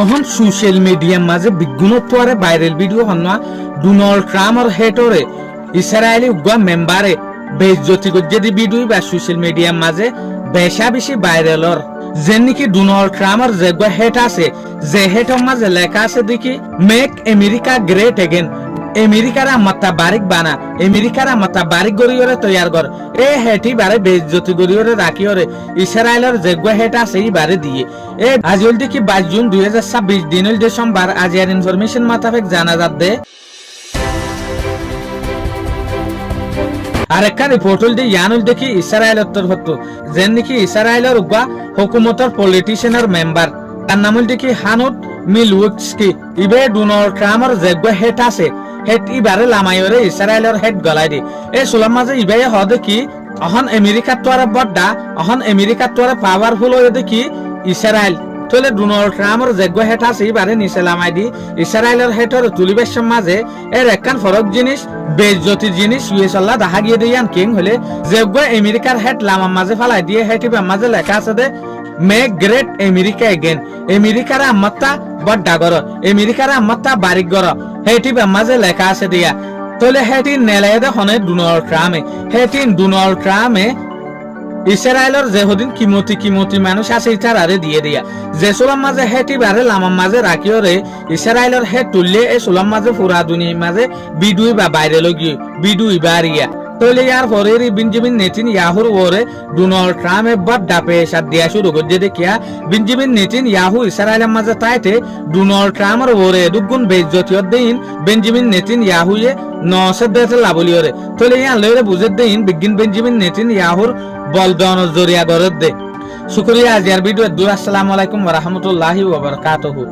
অহন social মিডিয়ার মাঝে বিজ্ঞানত্বরে viral video হন্না Donald ট্রাম্পর হেটরে Israeli উগ্র মেম্বারে বেজ্জতি গজ্জেদি ভিডিও বা সোশ্যাল মিডিয়ার মাঝে বেশা বেশি ভাইরালর যে নাকি ডোনাল্ড ট্রাম্পর যে হেট আছে যে হেটর মাঝে লেখা আছে দেখি মেক আমেরিকা গ্রেট এগেন আমেরিকার আমাত্তা বারিক বানা আমেরিকার আমাত্তা বারিক গরিয়রে তৈয়ার কর এ হেটি বারে বেজ্জতি গরিয়রে রাখিয়রে ইসরায়েলের যে হেট আছে এই বারে দিয়ে এ আজ হল দেখি 22 জুন 2026 দিন হল যে সোমবার আজ এর ইনফরমেশন মাতাফেক জানা যাচ্ছে আরেকটা রিপোর্ট হল ইয়ান হল দেখি ইসরায়েলের তরফ যেন নাকি ইসরায়েলের উগ্র হুকুমতের পলিটিশিয়ানের মেম্বার তার নাম হল দেখি হানুট মিলউস্কি ইবে ডোনাল্ড ট্রাম্পর যে হেট আছে হেট ইবারে লামাইরে ইসরায়েলের হেট গলাই দি এই সুলাম মাঝে ইবে হদে কি অহন আমেরিকা তোরে বড়ডা অহন আমেরিকা তোরে পাওয়ারফুল হয়ে দেখি ইসরায়েল তলে ডোনাল্ড ট্রাম্পর যে হেট আছে ইবারে নিচে লামাই দি ইসরায়েলের হেটর তুলিবের মাঝে এর একখান ফরক জিনিস বেজ্জতি জিনিস ইউএসআল্লাহ দেখা গিয়ে দিয়ান কিং হলে যে আমেরিকার হেট লামার মাঝে ফালাই দিয়ে হেট ইবার মাঝে লেখা আছে they make great America again আমেরিকার আমাত্তা বড়ডা গর আমেরিকার আমাত্তা বারিক গর হেটি মাঝে লেখা আছে দিয়া তলে হেটি নেলাইদে হনে ডোনাল্ড ট্রাম্পে হেটি ডোনাল্ড ট্রাম্পে ইসরায়েলের যে হদিন কিমতি মানুষ আছে ইতারারে দিয়ে দিয়া যে সোলাম মাঝে হেটি বারে লামার মাঝে রাখিওরে ইসরায়েলের হেট তুললে এই সোলাম মাঝে পুরা দুনিয়ার মাঝে বিডুই বা বাইরে লগিয়ে বিডুই বাড়িয়া তলে ইয়ার পরের বেঞ্জামিন নেতানিয়াহুর ওরে ডোনাল্ড ট্রাম্পে বড়ডা পেশা দিয়া শুরু করে দেখিয়া বেঞ্জামিন নেতানিয়াহু ইসরায়েলের মাঝে তাইতে ডোনাল্ড ট্রাম্পের ওরে দুগুণ বেজ্জতিয়ত দেইন বেঞ্জামিন নেতানিয়াহুয়ে নসে দেতে লাবলিয়রে তলে ইয়ার লইরে বুঝে দেইন বিজ্ঞান বেঞ্জামিন নেতানিয়াহুর বলদন জরিয়া গরদ দে শুকরিয়া আজ ইয়ার ভিডিও আসসালামু আলাইকুম ওয়া রাহমাতুল্লাহি ওয়া বারাকাতুহু।